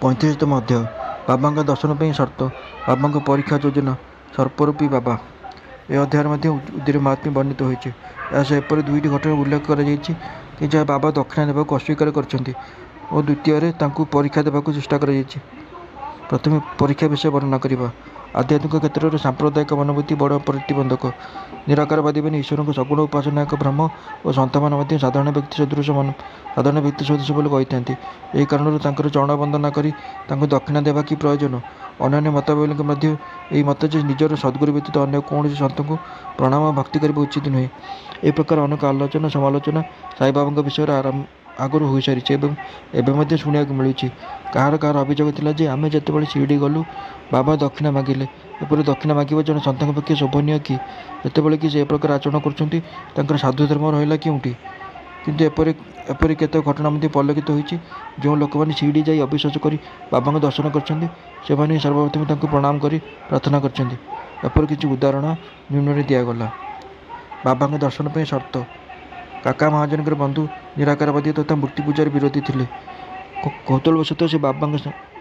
35ତମ ଅଧ୍ୟାୟ। ବାବାଙ୍କ ଦର୍ଶନ ପାଇଁ ସର୍ତ୍ତ। ବାବାଙ୍କ ପରୀକ୍ଷା ଯୋଜନା। ସର୍ପରୂପୀ ବାବା। ଏ ଅଧ୍ୟାୟରେ ମଧ୍ୟ ଉଦିର ମାହାତ୍ମ୍ୟ ବର୍ଣ୍ଣିତ ହୋଇଛି। ଏହା ସହ ଏପରି ଦୁଇଟି ଘଟଣାର ଉଲ୍ଲେଖ କରାଯାଇଛି କି ଯାହା ବାବା ଦକ୍ଷିଣା ଦେବାକୁ ଅସ୍ୱୀକାର କରିଛନ୍ତି ଓ ଦ୍ୱିତୀୟରେ ତାଙ୍କୁ ପରୀକ୍ଷା ଦେବାକୁ ଚେଷ୍ଟା କରାଯାଇଛି। ପ୍ରଥମେ ପରୀକ୍ଷା ବିଷୟ ବର୍ଣ୍ଣନା କରିବା। ଆଧ୍ୟାତ୍ମିକ କ୍ଷେତ୍ରରେ ସାମ୍ପ୍ରଦାୟିକ ମନୋବୃତ୍ତି ବଡ଼ ପ୍ରତିବନ୍ଧକ। ନିରାକାରବାଦୀମାନେ ଈଶ୍ୱରଙ୍କ ସଗୁଣ ଉପାସନା ଏକ ଭ୍ରମ ଓ ସନ୍ଥମାନେ ମଧ୍ୟ ସାଧାରଣ ବ୍ୟକ୍ତି ସଦୃଶ ବୋଲି କହିଥାନ୍ତି। ଏହି କାରଣରୁ ତାଙ୍କର ଚରଣ ବନ୍ଦନା କରି ତାଙ୍କୁ ଦକ୍ଷିଣା ଦେବା କି ପ୍ରୟୋଜନ? ଅନ୍ୟାନ୍ୟ ମତାବଲମ୍ବୀଙ୍କ ମଧ୍ୟ ଏହି ମତ ଯେ ନିଜର ସଦ୍ଗୁରୁ ବ୍ୟତୀତ ଅନ୍ୟ କୌଣସି ସନ୍ଥଙ୍କୁ ପ୍ରଣାମ ଓ ଭକ୍ତି କରିବା ଉଚିତ ନୁହେଁ। ଏହି ପ୍ରକାର ଅନେକ ଆଲୋଚନା ସମାଲୋଚନା ସାଇବାବାଙ୍କ ବିଷୟରେ ଆଗରୁ ହୋଇସାରିଛି ଏବଂ ଏବେ ମଧ୍ୟ ଶୁଣିବାକୁ ମିଳୁଛି। କାହାର ଅଭିଯୋଗ ଥିଲା ଯେ ଆମେ ଯେତେବେଳେ ଶିରିଡ଼ି ଗଲୁ ବାବା ଦକ୍ଷିଣା ମାଗିଲେ। ଏପରି ଦକ୍ଷିଣା ମାଗିବା ଜଣେ ସନ୍ଥଙ୍କ ପକ୍ଷେ ଶୋଭନୀୟ କି? ଯେତେବେଳେ କି ସେ ଏ ପ୍ରକାର ଆଚରଣ କରୁଛନ୍ତି ତାଙ୍କର ସାଧୁ ଧର୍ମ ରହିଲା କେଉଁଠି? କିନ୍ତୁ ଏପରି କେତେକ ଘଟଣା ମଧ୍ୟ ପରିଲକ୍ଷିତ ହୋଇଛି। ଯେଉଁ ଲୋକମାନେ ଶିରିଡ଼ି ଯାଇ ଅବିଶ୍ୱାସ କରି ବାବାଙ୍କ ଦର୍ଶନ କରିଛନ୍ତି ସେମାନେ ସର୍ବପ୍ରଥମେ ତାଙ୍କୁ ପ୍ରଣାମ କରି ପ୍ରାର୍ଥନା କରିଛନ୍ତି। ଏପରି କିଛି ଉଦାହରଣ ନିମ୍ନରେ ଦିଆଗଲା। ବାବାଙ୍କ ଦର୍ଶନ ପାଇଁ ସର୍ତ୍ତ। କାକା ମହାଜନଙ୍କର ବନ୍ଧୁ ନିରାକାରବାଦୀ ତଥା ମୂର୍ତ୍ତି ପୂଜାର ବିରୋଧୀ ଥିଲେ। କୌତୂହଳବଶତଃ ସେ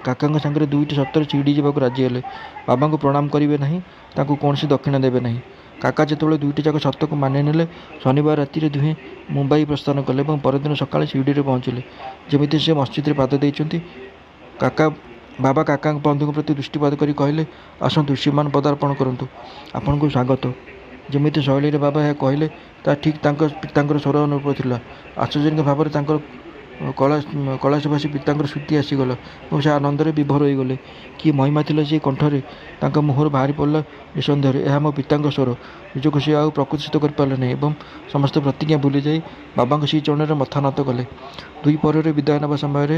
କାକାଙ୍କ ସାଙ୍ଗରେ ଦୁଇଟି ସର୍ତ୍ତରେ ଶିରିଡ଼ି ଯିବାକୁ ରାଜି ହେଲେ। ବାବାଙ୍କୁ ପ୍ରଣାମ କରିବେ ନାହିଁ, ତାଙ୍କୁ କୌଣସି ଦକ୍ଷିଣା ଦେବେ ନାହିଁ। କାକା ଯେତେବେଳେ ଦୁଇଟି ଯାକ ସର୍ତ୍ତକୁ ମାନି ନେଲେ, ଶନିବାର ରାତିରେ ଦୁହେଁ ମୁମ୍ବାଇ ପ୍ରସ୍ଥାନ କଲେ ଏବଂ ପରଦିନ ସକାଳେ ଶିରିଡ଼ିରେ ପହଞ୍ଚିଲେ। ଯେମିତି ସେ ମସଜିଦରେ ପାଦ ଦେଇଛନ୍ତି, ବାବା କାକାଙ୍କ ବନ୍ଧୁଙ୍କ ପ୍ରତି ଦୃଷ୍ଟିପାତ କରି କହିଲେ, ଆସନ୍ତୁ ଶ୍ରୀମାନ ପଦାର୍ପଣ କରନ୍ତୁ, ଆପଣଙ୍କୁ ସ୍ୱାଗତ। ଯେମିତି ଶୈଳୀରେ ବାବା ଏହା କହିଲେ ତାହା ଠିକ୍ ତାଙ୍କ ପିତାଙ୍କର ସ୍ୱର ଅନୁରୂପ ଥିଲା। ଆଶ୍ଚର୍ଯ୍ୟଜନକ ଭାବରେ ତାଙ୍କର କୈଳାସବାସୀ ପିତାଙ୍କର ସ୍ମୃତି ଆସିଗଲା ଏବଂ ସେ ଆନନ୍ଦରେ ବିଭୋର ହୋଇଗଲେ। କି ମହିମା ଥିଲା ସେହି କଣ୍ଠରେ! ତାଙ୍କ ମୁହଁରୁ ବାହାରି ପଡ଼ିଲା, ନିଃସନ୍ଦେହରେ ଏହା ମୋ ପିତାଙ୍କ ସ୍ୱର। ନିଜକୁ ସେ ଆଉ ପ୍ରକୃତିସ୍ଥ କରିପାରିଲେ ନାହିଁ ଏବଂ ସମସ୍ତ ପ୍ରତିଜ୍ଞା ଭୁଲିଯାଇ ବାବାଙ୍କ ଶ୍ରୀଚରଣରେ ମଥା ନତ କଲେ। ଦ୍ୱିପ୍ରହରରେ ବିଦାୟ ନେବା ସମୟରେ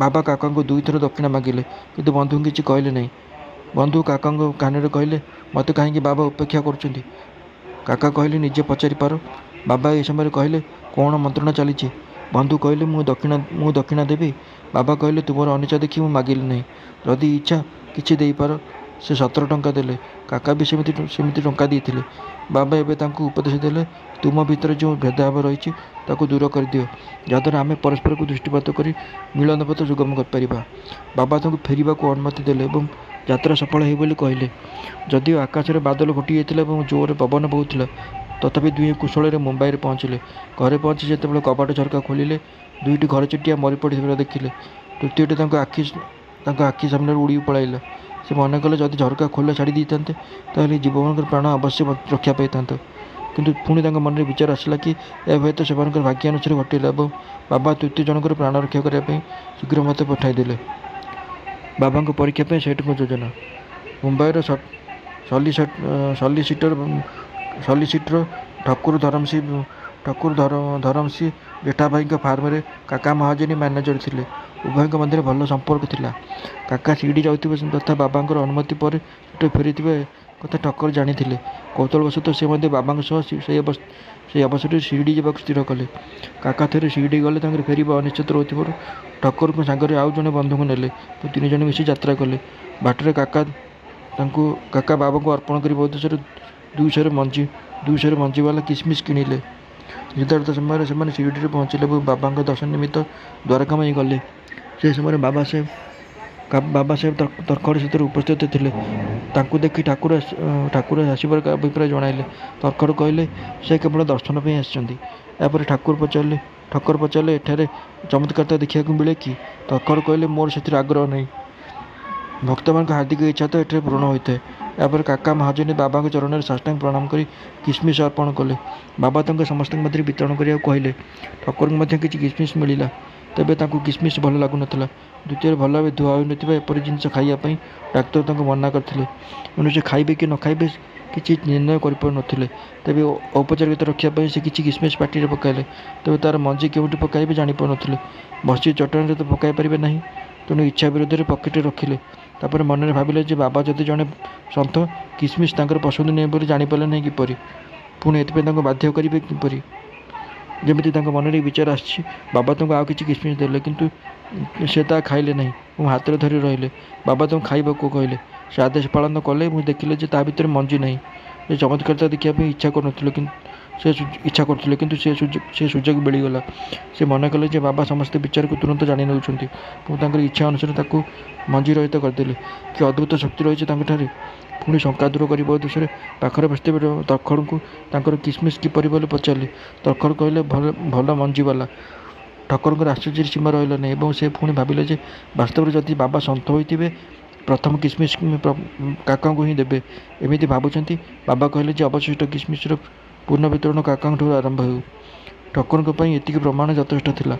ବାବା କାକାଙ୍କୁ ଦୁଇଥର ଦକ୍ଷିଣା ମାଗିଲେ, କିନ୍ତୁ ବନ୍ଧୁଙ୍କୁ କିଛି କହିଲେ ନାହିଁ। ବନ୍ଧୁ କାକାଙ୍କ କାନରେ କହିଲେ, ମୋତେ କାହିଁକି ବାବା ଉପେକ୍ଷା କରୁଛନ୍ତି? କାକା କହିଲେ, ନିଜେ ପଚାରିପାର। ବାବା ଏହି ସମୟରେ କହିଲେ, କ'ଣ ମନ୍ତ୍ରଣା ଚାଲିଛି? ବନ୍ଧୁ କହିଲେ, ମୁଁ ଦକ୍ଷିଣା ଦେବି। ବାବା କହିଲେ, ତୁମର ଅନିଚ୍ଛା ଦେଖି ମୁଁ ମାଗିଲି ନାହିଁ। ଯଦି ଇଚ୍ଛା କିଛି ଦେଇପାର। ସେ 17 ଟଙ୍କା ଦେଲେ। କାକା ବି ସେମିତି ଟଙ୍କା ଦେଇଥିଲେ। ବାବା ଏବେ ତାଙ୍କୁ ଉପଦେଶ ଦେଲେ, ତୁମ ଭିତରେ ଯେଉଁ ଭେଦଭାବ ରହିଛି ତାକୁ ଦୂର କରିଦିଅ, ଯାହାଦ୍ୱାରା ଆମେ ପରସ୍ପରକୁ ଦୃଷ୍ଟିପାତ କରି ମିଳନ ପଥ ସୁଗମ କରିପାରିବା। ବାବା ତାଙ୍କୁ ଫେରିବାକୁ ଅନୁମତି ଦେଲେ ଏବଂ ଯାତ୍ରା ସଫଳ ହେଉ ବୋଲି କହିଲେ। ଯଦିଓ ଆକାଶରେ ବାଦଲ ଘୋଟିଯାଇଥିଲା ଏବଂ ଜୋରରେ ପବନ ବହୁଥିଲା, ତଥାପି ଦୁହେଁ କୁଶଳରେ ମୁମ୍ବାଇରେ ପହଞ୍ଚିଲେ। ଘରେ ପହଞ୍ଚି ଯେତେବେଳେ କବାଟ ଝରକା ଖୋଲିଲେ, ଦୁଇଟି ଘରଚଟିଆ ମରି ପଡ଼ିଥିବାର ଦେଖିଲେ। ତୃତୀୟଟି ତାଙ୍କ ଆଖି ସାମ୍ନାରୁ ଉଡ଼ି ପଳାଇଲା। ସେ ମନେ କଲେ, ଯଦି ଝରକା ଖୋଲା ଛାଡ଼ି ଦେଇଥାନ୍ତେ ତାହେଲେ ଜୀବମାନଙ୍କର ପ୍ରାଣ ଅବଶ୍ୟ ରକ୍ଷା ପାଇଥାନ୍ତା। କିନ୍ତୁ ପୁଣି ତାଙ୍କ ମନରେ ବିଚାର ଆସିଲା କି ଏହା ହୁଏତ ସେମାନଙ୍କର ଭାଗ୍ୟ ଅନୁସାରେ ଘଟିଲା ଏବଂ ବାବା ତୃତୀୟ ଜଣଙ୍କର ପ୍ରାଣ ରକ୍ଷା କରିବା ପାଇଁ ଶୀଘ୍ର ମୋତେ ପଠାଇଦେଲେ। ବାବାଙ୍କ ପରୀକ୍ଷା ପାଇଁ ସେଠଙ୍କ ଯୋଜନା। ମୁମ୍ବାଇର ସଲିସିଟର ଠକୁର ଧରମସିଂ ଜେଠାଭାଇଙ୍କ ଫାର୍ମରେ କାକା ମହାଜନୀ ମ୍ୟାନେଜର ଥିଲେ। ଉଭୟଙ୍କ ମଧ୍ୟରେ ଭଲ ସମ୍ପର୍କ ଥିଲା। କାକା ଶିରିଡ଼ି ଯାଉଥିବା ତଥା ବାବାଙ୍କର ଅନୁମତି ପରେ ସେଠୁ ଫେରିଥିବା କଥା ଠକ୍କର ଜାଣିଥିଲେ। କୌତୂହଳବଶତଃ ସେ ମଧ୍ୟ ବାବାଙ୍କ ସହ ସେହି ଅବସରରେ ଶିରିଡ଼ି ଯିବାକୁ ସ୍ଥିର କଲେ। କାକା ଥରେ ଶିରିଡ଼ି ଗଲେ ତାଙ୍କର ଫେରିବା ଅନିଶ୍ଚିତ ରହୁଥିବାରୁ ଠକ୍କରଙ୍କ ସାଙ୍ଗରେ ଆଉ ଜଣେ ବନ୍ଧୁଙ୍କୁ ନେଲେ ଏବଂ 3 ଜଣ ମିଶି ଯାତ୍ରା କଲେ। ବାଟରେ କାକା ବାବାଙ୍କୁ ଅର୍ପଣ କରିବା ଉଦ୍ଦେଶ୍ୟରେ 200 ମଞ୍ଜିବାଲା କିସମିସ କିଣିଲେ। ନିର୍ଦ୍ଧାରିତ ସମୟରେ ସେମାନେ ଶିରିଡ଼ିରେ ପହଞ୍ଚିଲେ ଏବଂ ବାବାଙ୍କ ଦର୍ଶନ ନିମିତ୍ତ ଦ୍ୱାରକାମାଇ ଗଲେ। ସେହି ସମୟରେ ବାବା ସାହେବ ତର୍ଖଡ ସେଥିରେ ଉପସ୍ଥିତ ଥିଲେ। ତାଙ୍କୁ ଦେଖି ଠାକୁର ଆସିବାର ଅଭିପ୍ରାୟ ଜଣାଇଲେ। ତର୍ଖଡ କହିଲେ, ସେ କେବଳ ଦର୍ଶନ ପାଇଁ ଆସିଛନ୍ତି। ଏହାପରେ ଠକ୍କର ପଚାରିଲେ, ଏଠାରେ ଚମତ୍କାରିତା ଦେଖିବାକୁ ମିଳେ କି? ତର୍ଖଡ କହିଲେ, ମୋର ସେଥିରେ ଆଗ୍ରହ ନାହିଁ। ଭକ୍ତମାନଙ୍କ ହାର୍ଦ୍ଦିକ ଇଚ୍ଛା ତ ଏଠାରେ ପୂରଣ ହୋଇଥାଏ। ଏହାପରେ କାକା ମହାଜନୀ ବାବାଙ୍କ ଚରଣରେ ସାଷ୍ଟାଙ୍ଗ ପ୍ରଣାମ କରି କିସମିସ ଅର୍ପଣ କଲେ। ବାବା ତାଙ୍କୁ ସମସ୍ତଙ୍କ ମଧ୍ୟରେ ବିତରଣ କରିବାକୁ କହିଲେ। ଠକ୍କରଙ୍କୁ ମଧ୍ୟ କିଛି କିସମିସ ମିଳିଲା, ତେବେ ତାଙ୍କୁ କିସମିସ ଭଲ ଲାଗୁନଥିଲା। ଦ୍ୱିତୀୟରେ, ଭଲ ଭାବେ ଧୁଆ ହୋଇନଥିବା ଏପରି ଜିନିଷ ଖାଇବା ପାଇଁ ଡାକ୍ତର ତାଙ୍କୁ ମନା କରିଥିଲେ। ଏଣୁ ସେ ଖାଇବେ କି ନ ଖାଇବେ କିଛି ନିର୍ଣ୍ଣୟ କରିପାରୁନଥିଲେ। ତେବେ ଔପଚାରିକତା ରକ୍ଷା ପାଇଁ ସେ କିଛି କିସମିସ ପାଟିରେ ପକାଇଲେ, ତେବେ ତା'ର ମଞ୍ଜି କେଉଁଠି ପକାଇବେ ଜାଣିପାରୁନଥିଲେ। ମସଜିଦ ଚଟାଣରେ ତ ପକାଇ ପାରିବେ ନାହିଁ, ତେଣୁ ଇଚ୍ଛା ବିରୋଧରେ ପକେଟରେ ରଖିଲେ। ତାପରେ ମନରେ ଭାବିଲେ ଯେ ବାବା ଯଦି ଜଣେ ସନ୍ଥ, କିସମିସ ତାଙ୍କର ପସନ୍ଦ ନୁହେଁ ବୋଲି ଜାଣିପାରିଲେ ନାହିଁ କିପରି? ପୁଣି ଏଥିପାଇଁ ତାଙ୍କୁ ବାଧ୍ୟ କରିବେ କିପରି? ଯେମିତି ତାଙ୍କ ମନରେ ବିଚାର ଆସିଛି, ବାବା ତାଙ୍କୁ ଆଉ କିଛି କିସମିସ ଦେଲେ, କିନ୍ତୁ ସେ ତାହା ଖାଇଲେ ନାହିଁ ଏବଂ ହାତରେ ଧରି ରହିଲେ। ବାବା ତାଙ୍କୁ ଖାଇବାକୁ କହିଲେ। ସେ ଆଦେଶ ପାଳନ କଲେ ଏବଂ ଦେଖିଲେ ଯେ ତା ଭିତରେ ମଞ୍ଜି ନାହିଁ। ସେ ଚମତ୍କାରିତା ଦେଖିବା ପାଇଁ ଇଚ୍ଛା କରୁନଥିଲେ, ସେ ଇଚ୍ଛା କରୁଥିଲେ, କିନ୍ତୁ ସେ ସୁଯୋଗ ମିଳିଗଲା। ସେ ମନେ କଲେ ଯେ ବାବା ସମସ୍ତେ ବିଚାରକୁ ତୁରନ୍ତ ଜାଣି ନେଉଛନ୍ତି ଏବଂ ତାଙ୍କର ଇଚ୍ଛା ଅନୁସାରେ ତାକୁ ମଞ୍ଜିରହିତ କରିଦେଲେ। କି ଅଦ୍ଭୁତ ଶକ୍ତି ରହିଛି ତାଙ୍କଠାରେ। ପୁଣି ଶଙ୍କା ଦୂର କରିବା ଉଦ୍ଦେଶ୍ୟରେ ପାଖରେ ବସିଥିବା ତରଖଡ଼ଙ୍କୁ ତାଙ୍କର କିସମିସ୍ କିପରି ବୋଲି ପଚାରିଲେ। ତରଖଡ଼ କହିଲେ, ଭଲ ମଞ୍ଜିବାଲା। ଠକ୍କରଙ୍କର ଆଶ୍ଚର୍ଯ୍ୟରେ ସୀମା ରହିଲା ନାହିଁ ଏବଂ ସେ ପୁଣି ଭାବିଲେ ଯେ ବାସ୍ତବରେ ଯଦି ବାବା ସନ୍ଥ ହୋଇଥିବେ ପ୍ରଥମ କିସମିସ୍ କାକାଙ୍କୁ ହିଁ ଦେବେ। ଏମିତି ଭାବୁଛନ୍ତି, ବାବା କହିଲେ ଯେ ଅବଶିଷ୍ଟ କିସମିସ୍ର ପୂର୍ଣ୍ଣ ବିତରଣ କାକାଙ୍କଠାରୁ ଆରମ୍ଭ ହେଉ। ଠକ୍କରଙ୍କ ପାଇଁ ଏତିକି ପ୍ରମାଣ ଯଥେଷ୍ଟ ଥିଲା।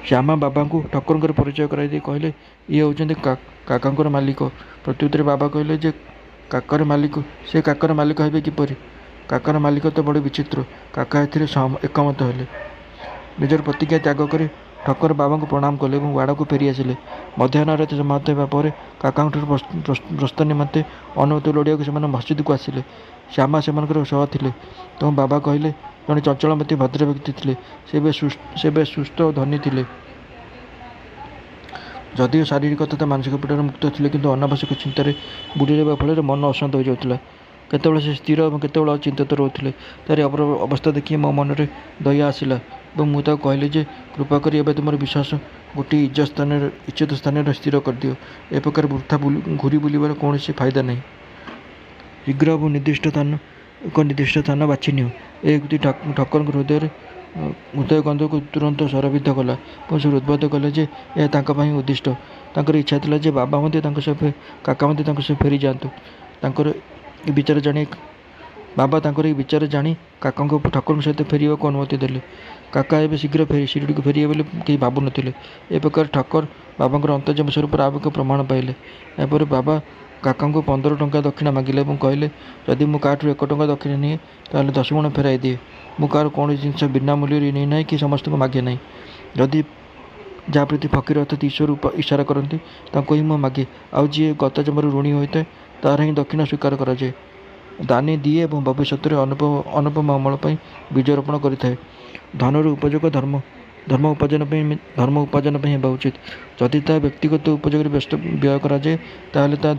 ଶ୍ୟାମା ବାବାଙ୍କୁ ଠକ୍କରଙ୍କର ପରିଚୟ କରାଇ ଦେଇ କହିଲେ, ଇଏ ହେଉଛନ୍ତି କାକାଙ୍କର ମାଲିକ। ପ୍ରତ୍ୟୁତ୍ତରେ ବାବା କହିଲେ ଯେ ସେ କାକାର ମାଲିକ ହେବେ କିପରି? କାକାର ମାଲିକ ତ ବଡ଼ ବିଚିତ୍ର। କାକା ଏଥିରେ ଏକମତ ହେଲେ। ନିଜର ପ୍ରତିଜ୍ଞା ତ୍ୟାଗ କରି ଠକ୍କର ବାବାଙ୍କୁ ପ୍ରଣାମ କଲେ ଏବଂ ବାଡ଼କୁ ଫେରି ଆସିଲେ। ମଧ୍ୟାହ୍ନ ଆରତି ସମାପ୍ତ ହେବା ପରେ କାକାଙ୍କଠାରୁ ପ୍ରସ୍ଥାନ ନିମନ୍ତେ ଅନୁମତି ଲୋଡ଼ିବାକୁ ସେମାନେ ମସଜିଦକୁ ଆସିଲେ। ଶ୍ୟାମା ସେମାନଙ୍କର ସହ ଥିଲେ ଏବଂ ବାବା କହିଲେ, ଜଣେ ଚଞ୍ଚଳମତି ଭଦ୍ର ବ୍ୟକ୍ତି ଥିଲେ। ସେ ବେଶ୍ ସୁସ୍ଥ ଓ ଧନୀ ଥିଲେ। ଯଦିଓ ଶାରୀରିକ ତଥା ମାନସିକ ପୀଡ଼ାରୁ ମୁକ୍ତ ଥିଲେ, କିନ୍ତୁ ଅନାବଶ୍ୟକ ଚିନ୍ତାରେ ବୁଡ଼ି ରହିବା ଫଳରେ ମନ ଅଶାନ୍ତ ହୋଇଯାଉଥିଲା। କେତେବେଳେ ସେ ସ୍ଥିର ଏବଂ କେତେବେଳେ ଚିନ୍ତିତ ରହୁଥିଲେ। ତାରି ଅବସ୍ଥା ଦେଖି ମୋ ମନରେ ଦୟା ଆସିଲା ଏବଂ ମୁଁ ତାକୁ କହିଲି ଯେ, କୃପା କରି ଏବେ ତୁମର ବିଶ୍ୱାସ ଗୋଟିଏ ଇଜ୍ଜତ ସ୍ଥାନରେ ସ୍ଥିର କରିଦିଅ। ଏ ପ୍ରକାର ବୃଥା ଘୂରି ବୁଲିବାର କୌଣସି ଫାଇଦା ନାହିଁ। ଶୀଘ୍ର ଏବଂ ଏକ ନିର୍ଦ୍ଦିଷ୍ଟ ସ୍ଥାନ ବାଛି ନିଅ। ଏ ଉକ୍ତି ଠକ୍କରଙ୍କ ହୃଦୟ ଗନ୍ଧକୁ ତୁରନ୍ତ ସ୍ୱରଭିତ କଲା ଏବଂ ସେ ହୃଦବୋଧ କଲେ ଯେ ଏହା ତାଙ୍କ ପାଇଁ ଉଦ୍ଦିଷ୍ଟ। ତାଙ୍କର ଇଚ୍ଛା ଥିଲା ଯେ କାକା ମଧ୍ୟ ତାଙ୍କ ସହ ଫେରି ଯାଆନ୍ତୁ। ବାବା ତାଙ୍କର ଏହି ବିଚାର ଜାଣି କାକାଙ୍କୁ ଠକ୍କରଙ୍କ ସହିତ ଫେରିବାକୁ ଅନୁମତି ଦେଲେ। କାକା ଏବେ ଶୀଘ୍ର ଶିରିଡ଼ିକୁ ଫେରିବେ ବୋଲି କେହି ଭାବୁନଥିଲେ। ଏ ପ୍ରକାର ଠକ୍କର ବାବାଙ୍କର ଅନ୍ତର୍ଯ୍ୟାମ ସ୍ୱରୂପର ଆଉ ଏକ ପ୍ରମାଣ ପାଇଲେ। ଏହାପରେ ବାବା କାକାଙ୍କୁ 15 ଟଙ୍କା ଦକ୍ଷିଣା ମାଗିଲେ ଏବଂ କହିଲେ, ଯଦି ମୁଁ କାହାଠାରୁ 1 ଟଙ୍କା ଦକ୍ଷିଣା ନିଏ ତାହେଲେ 10 ଗୁଣ ଫେରାଇ ଦିଏ। ମୁଁ କାହାର କୌଣସି ଜିନିଷ ବିନା ମୂଲ୍ୟରେ ନେଇ ନାହିଁ କି ସମସ୍ତଙ୍କୁ ମାଗେ ନାହିଁ। ଯଦି ଯାହା ପ୍ରତି ଫକୀର ଅର୍ଥାତ୍ ଈଶ୍ୱର ଇଶାରା କରନ୍ତି ତାଙ୍କୁ ହିଁ ମୁଁ ମାଗେ। ଆଉ ଯିଏ ଗତ ଜନ୍ମରୁ ଋଣୀ ହୋଇଥାଏ ତାହାର ହିଁ ଦକ୍ଷିଣା ସ୍ୱୀକାର କରାଯାଏ। ଦାନୀ ଦିଏ ଏବଂ ଭବିଷ୍ୟତରେ ଅନୁପମ ଅମଳ ପାଇଁ ବୀଜ ରୋପଣ କରିଥାଏ। ଧନର ଉପଯୋଗ ଧର୍ମ ଉପାର୍ଜନ ପାଇଁ ହେବା ଉଚିତ। ଯଦି ତାହା ବ୍ୟକ୍ତିଗତ ଉପଯୋଗରେ ବ୍ୟୟ କରାଯାଏ ତାହେଲେ ତାହା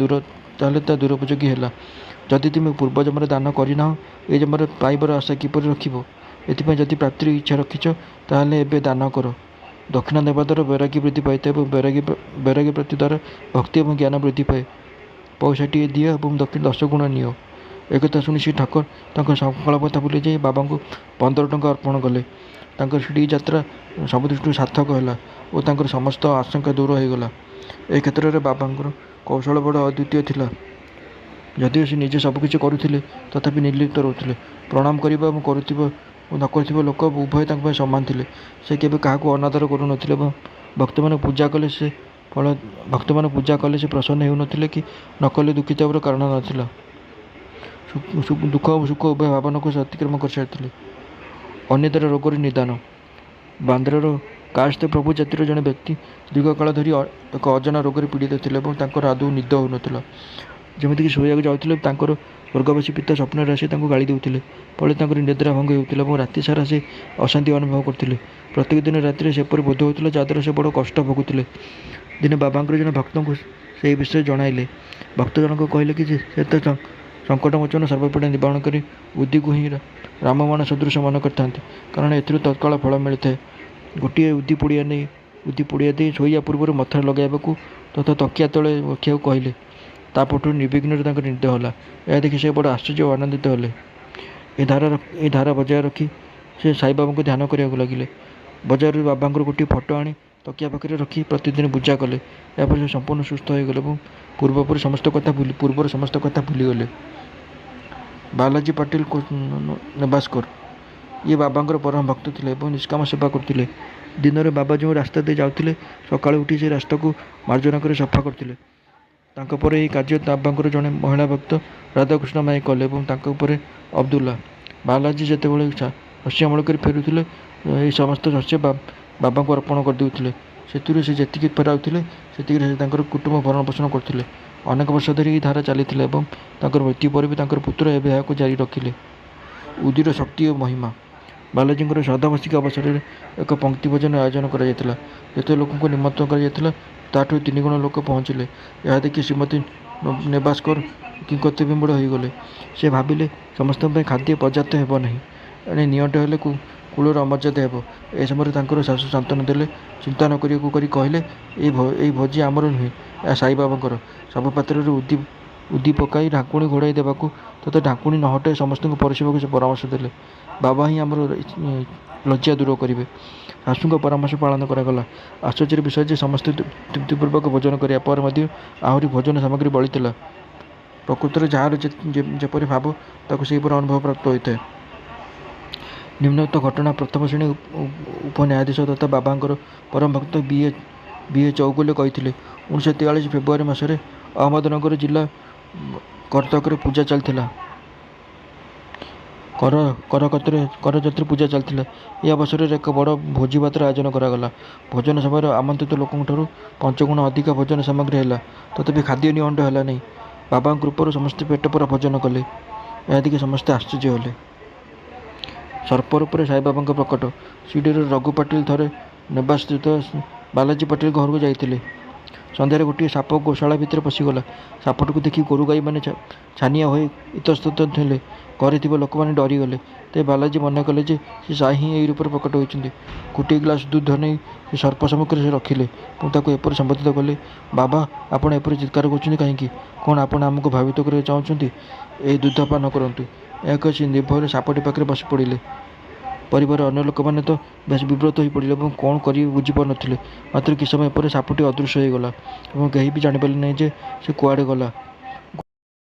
ଦୁରୁପଯୋଗୀ ହେଲା। ଯଦି ତୁମେ ପୂର୍ବ ଜନ୍ମରେ ଦାନ କରିନାହଁ, ଏ ଜନ୍ମରେ ପାଇବାର ଆଶା କିପରି ରଖିବ? ଏଥିପାଇଁ ଯଦି ପ୍ରାପ୍ତିର ଇଚ୍ଛା ରଖିଛ ତାହେଲେ ଏବେ ଦାନ କର। ଦକ୍ଷିଣା ଦେବା ଦ୍ୱାରା ବୈରାଗ୍ୟ ବୃଦ୍ଧି ପାଇଥାଏ ଏବଂ ବୈରାଗ୍ୟ ପ୍ରାପ୍ତି ଦ୍ୱାରା ଭକ୍ତି ଏବଂ ଜ୍ଞାନ ବୃଦ୍ଧି ପାଏ। ପଇସାଟିଏ ଦିଅ ଏବଂ ଦକ୍ଷିଣା 10 ଗୁଣ ନିଅ। ଏକଥା ଶୁଣି ଶ୍ରୀ ଠକ୍କର ତାଙ୍କ ସଂକଳ୍ପତା ଭୁଲି ଯାଇ ବାବାଙ୍କୁ 15 ଟଙ୍କା ଅର୍ପଣ କଲେ। ତାଙ୍କର ଶିରିଡ଼ି ଯାତ୍ରା ସବୁ ଦୃଷ୍ଟିରୁ ସାର୍ଥକ ହେଲା ଓ ତାଙ୍କର ସମସ୍ତ ଆଶଙ୍କା ଦୂର ହୋଇଗଲା। ଏ କ୍ଷେତ୍ରରେ ବାବାଙ୍କର କୌଶଳ ବଡ଼ ଅଦ୍ୱିତୀୟ ଥିଲା। ଯଦିଓ ସେ ନିଜେ ସବୁକିଛି କରୁଥିଲେ, ତଥାପି ନିର୍ଲିପ୍ତ ରହୁଥିଲେ। ପ୍ରଣାମ କରିବା ଏବଂ ନ କରୁଥିବା ଲୋକ ଉଭୟ ତାଙ୍କ ପାଇଁ ସମାନ ଥିଲେ। ସେ କେବେ କାହାକୁ ଅନାଦର କରୁନଥିଲେ ଏବଂ ଭକ୍ତମାନେ ପୂଜା କଲେ ସେ ପ୍ରସନ୍ନ ହେଉନଥିଲେ କି ନ କଲେ ଦୁଃଖିତ ହେବାର କାରଣ ନଥିଲା। ଦୁଃଖ ଓ ସୁଖ ଉଭୟ ଭାବନାକୁ ସେ ଅତିକ୍ରମ କରିସାରିଥିଲେ। ଅନିଦ୍ରା ରୋଗର ନିଦାନ। ବାନ୍ଦ୍ରାର କାୟସ୍ଥ ପ୍ରଭୁ ଜାତିର ଜଣେ ବ୍ୟକ୍ତି ଦୀର୍ଘକାଳ ଧରି ଏକ ଅଜଣା ରୋଗରେ ପୀଡ଼ିତ ଥିଲେ ଏବଂ ତାଙ୍କର ଆଦୌ ନିଦ ହେଉନଥିଲା। ଯେମିତିକି ଶୋଇବାକୁ ଯାଉଥିଲେ ତାଙ୍କର ସ୍ୱର୍ଗବାସୀ ପିତା ସ୍ୱପ୍ନରେ ଆସି ତାଙ୍କୁ ଗାଳି ଦେଉଥିଲେ। ଫଳରେ ତାଙ୍କର ନିଦ୍ରା ଭଙ୍ଗ ହେଉଥିଲା ଏବଂ ରାତି ସାରା ସେ ଅଶାନ୍ତି ଅନୁଭବ କରୁଥିଲେ। ପ୍ରତ୍ୟେକ ଦିନ ରାତିରେ ସେପରି ବୋଧ ହେଉଥିଲା ଯାହାଦ୍ୱାରା ସେ ବଡ଼ କଷ୍ଟ ଭୋଗୁଥିଲେ। ଦିନେ ବାବାଙ୍କର ଜଣେ ଭକ୍ତଙ୍କୁ ସେହି ବିଷୟ ଜଣାଇଲେ। ଭକ୍ତ ଜଣକ କହିଲେ କି ସେ ତ ସଙ୍କଟମୋଚନ ସର୍ବପୀଡ଼ା ନିବାରଣକାରୀ ଉଦିକୁ ହିଁ ରାମବାଣ ସଦୃଶ ମନେ କରିଥାନ୍ତି, କାରଣ ଏଥିରୁ ତତ୍କାଳ ଫଳ ମିଳିଥାଏ। ଗୋଟିଏ ଉଦି ପୁଡ଼ିଆ ଦେଇ ଶୋଇବା ପୂର୍ବରୁ ମଥାରେ ଲଗାଇବାକୁ ତଥା ତକିଆ ତଳେ ରଖିବାକୁ କହିଲେ। ତା ପଟରୁ ନିର୍ବିଘ୍ନରେ ତାଙ୍କର ନିଦ ହେଲା। ଏହା ଦେଖି ସେ ବଡ଼ ଆଶ୍ଚର୍ଯ୍ୟ ଓ ଆନନ୍ଦିତ ହେଲେ। ଏ ଧାରା ବଜାୟ ରଖି ସେ ସାଇବାବାଙ୍କୁ ଧ୍ୟାନ କରିବାକୁ ଲାଗିଲେ। ବଜାରରୁ ବାବାଙ୍କର ଗୋଟିଏ ଫଟୋ ଆଣି ତକିଆ ପାଖରେ ରଖି ପ୍ରତିଦିନ ପୂଜା କଲେ। ଏହାପରେ ସେ ସମ୍ପୂର୍ଣ୍ଣ ସୁସ୍ଥ ହୋଇଗଲେ ଏବଂ ପୂର୍ବର ସମସ୍ତ କଥା ଭୁଲିଗଲେ। ବାଲାଜୀ ପାଟିଲ ନେବାସ୍କର ଇଏ ବାବାଙ୍କର ପରମ ଭକ୍ତ ଥିଲେ ଏବଂ ନିଷ୍କାମ ସେବା କରୁଥିଲେ। ଦିନରେ ବାବା ଯେଉଁ ରାସ୍ତା ଦେଇ ଯାଉଥିଲେ, ସକାଳୁ ଉଠି ସେ ରାସ୍ତାକୁ ମାର୍ଜନା କରି ସଫା କରୁଥିଲେ। ତାଙ୍କ ପରେ ଏହି କାର୍ଯ୍ୟ ବାବାଙ୍କର ଜଣେ ମହିଳା ଭକ୍ତ ରାଧାକୃଷ୍ଣ ମାଈ କଲେ ଏବଂ ତାଙ୍କ ଉପରେ ଅବଦୁଲ୍ଲା। ବାଲାଜୀ ଯେତେବେଳେ ଶସ୍ୟ ଅମଳ କରି ଫେରୁଥିଲେ, ଏହି ସମସ୍ତ ଶସ୍ୟ ବାବାଙ୍କୁ ଅର୍ପଣ କରିଦେଉଥିଲେ। ସେଥିରୁ ସେ ଯେତିକି ଫେରାଉଥିଲେ ସେତିକିରେ ସେ ତାଙ୍କର କୁଟୁମ୍ବ ଭରଣ ପୋଷଣ କରୁଥିଲେ। ଅନେକ ବର୍ଷ ଧରି ଏହି ଧାରା ଚାଲିଥିଲା ଏବଂ ତାଙ୍କର ମୃତ୍ୟୁ ପରେ ବି ତାଙ୍କର ପୁତ୍ର ଏବେ ଏହାକୁ ଜାରି ରଖିଲେ। ଉଦିର ଶକ୍ତି ଓ ମହିମା। ବାଲାଜୀଙ୍କର ଶ୍ରାଦ୍ଧବାର୍ଷିକୀ ଅବସରରେ ଏକ ପଙ୍କ୍ତି ଭୋଜନ ଆୟୋଜନ କରାଯାଇଥିଲା। ଯେତେ ଲୋକଙ୍କୁ ନିମନ୍ତ୍ରଣ କରାଯାଇଥିଲା ତାଠାରୁ 3 ଗୁଣ ଲୋକ ପହଞ୍ଚିଲେ। ଏହା ଦେଖି ଶ୍ରୀମତୀ ନେବାସ୍କର କିଂକର୍ତ୍ତବ୍ୟବିମୂଢ଼ ହୋଇଗଲେ। ସେ ଭାବିଲେ ସମସ୍ତଙ୍କ ପାଇଁ ଖାଦ୍ୟ ପର୍ଯ୍ୟାପ୍ତ ହେବ ନାହିଁ। ଏଣେ ନିଅଣ୍ଟ ହେଲେ କୂଳର ଅମର୍ଯ୍ୟାଦା ହେବ। ଏ ସମୟରେ ତାଙ୍କର ଶାଶୁ ସାନ୍ତ୍ୱନା ଦେଲେ। ଚିନ୍ତା ନ କରିବାକୁ କରି କହିଲେ, ଏଇ ଭୋଜି ଆମର ନୁହେଁ, ଏହା ସାଇବାବାଙ୍କର। ସବୁ ପାତ୍ରରେ ଉଦି ପକାଇ ଢାଙ୍କୁଣୀ ଘୋଡ଼ାଇ ଦେବାକୁ ତଥା ଢାଙ୍କୁଣୀ ନ ହଟାଇ ସମସ୍ତଙ୍କୁ ପରଶିବାକୁ ସେ ପରାମର୍ଶ ଦେଲେ। ବାବା ହିଁ ଆମର ଲଜ୍ଜା ଦୂର କରିବେ। ଶାଶୁଙ୍କ ପରାମର୍ଶ ପାଳନ କରାଗଲା। ଆଶ୍ଚର୍ଯ୍ୟର ବିଷୟ ଯେ ସମସ୍ତେ ତୃପ୍ତିପୂର୍ବକ ଭୋଜନ କରିବା ପରେ ମଧ୍ୟ ଆହୁରି ଭୋଜନ ସାମଗ୍ରୀ ବଳିଥିଲା। ପ୍ରକୃତରେ ଯାହାର ଯେପରି ଭାବ ତାକୁ ସେହିପରି ଅନୁଭବ ପ୍ରାପ୍ତ ହୋଇଥାଏ। ନିମ୍ନୋକ୍ତ ଘଟଣା ପ୍ରଥମ ଶ୍ରେଣୀ ଉପନ୍ୟାୟାଧୀଶ ତଥା ବାବାଙ୍କର ପରମ ଭକ୍ତ ବି. ଏ. ଚୌଗୁଲେ କହିଥିଲେ। 1943 ଫେବୃଆରୀ ମାସରେ ଅହମଦନଗର ଜିଲ୍ଲା କରତକରେ ପୂଜା ଚାଲିଥିଲା। କରଜାତ୍ରୀ ପୂଜା ଚାଲିଥିଲା। ଏ ଅବସରରେ ଏକ ବଡ଼ ଭୋଜିଭାତର ଆୟୋଜନ କରାଗଲା। ଭୋଜନ ସମୟରେ ଆମନ୍ତ୍ରିତ ଲୋକଙ୍କଠାରୁ 5 ଗୁଣ ଅଧିକା ଭୋଜନ ସାମଗ୍ରୀ ହେଲା। ତଥାପି ଖାଦ୍ୟ ନିଅଣ୍ଟ ହେଲା ନାହିଁ। ବାବାଙ୍କ କୃପାରୁ ସମସ୍ତେ ପେଟପୂରା ଭୋଜନ କଲେ। ଏହା ଦେଖି ସମସ୍ତେ ଆଶ୍ଚର୍ଯ୍ୟ ହେଲେ। ସର୍ପରୂପରେ ସାଇବାବାଙ୍କ ପ୍ରକଟ। ଶିରିଡ଼ିର ରଘୁ ପାଟିଲ ଥରେ ନେବାସ୍ଥିତ ବାଲାଜୀ ପାଟିଲ ଘରକୁ ଯାଇଥିଲେ। ସନ୍ଧ୍ୟାରେ ଗୋଟିଏ ସାପ ଗୋଶାଳା ଭିତରେ ପଶିଗଲା। ସାପଟିକୁ ଦେଖି ଗୋରୁଗାଈମାନେ ଛାନିଆ ହୋଇ ଇତସ୍ତତ ହେଲେ। ଘରେ ଥିବା ଲୋକମାନେ ଡରିଗଲେ। ତେବେ ବାଲାଜୀ ମନେ କଲେ ଯେ ସେ ସାଇ ହିଁ ଏହି ରୂପରେ ପ୍ରକଟ ହୋଇଛନ୍ତି। ଗୋଟିଏ ଗ୍ଲାସ ଦୁଧ ନେଇ ସେ ସର୍ପ ସମ୍ମୁଖରେ ସେ ରଖିଲେ ଏବଂ ତାକୁ ଏପରି ସମ୍ବୋଧିତ କଲେ, ବାବା, ଆପଣ ଏପରି ଚିତ୍କାର କରୁଛନ୍ତି କାହିଁକି? କ'ଣ ଆପଣ ଆମକୁ ଭୟଭୀତ କରିବାକୁ ଚାହୁଁଛନ୍ତି? ଏହି ଦୁଧ ପାନ କରନ୍ତୁ। ଏହା କହି ସେ ନିର୍ଭୟରେ ସାପଟି ପାଖରେ ବସି ପଡ଼ିଲେ। ପରିବାରର ଅନ୍ୟ ଲୋକମାନେ ତ ବେଶ ବିବ୍ରତ ହୋଇ ପଡ଼ିଲେ ଏବଂ କ'ଣ କରିବେ ବୁଝିପାରୁ ନଥିଲେ। ମାତ୍ର କିଛି ସମୟ ପରେ ସାପଟି ଅଦୃଶ୍ୟ ହୋଇଗଲା ଏବଂ କେହି ବି ଜାଣିପାରିଲେ ନାହିଁ ଯେ ସେ କୁଆଡ଼େ ଗଲା।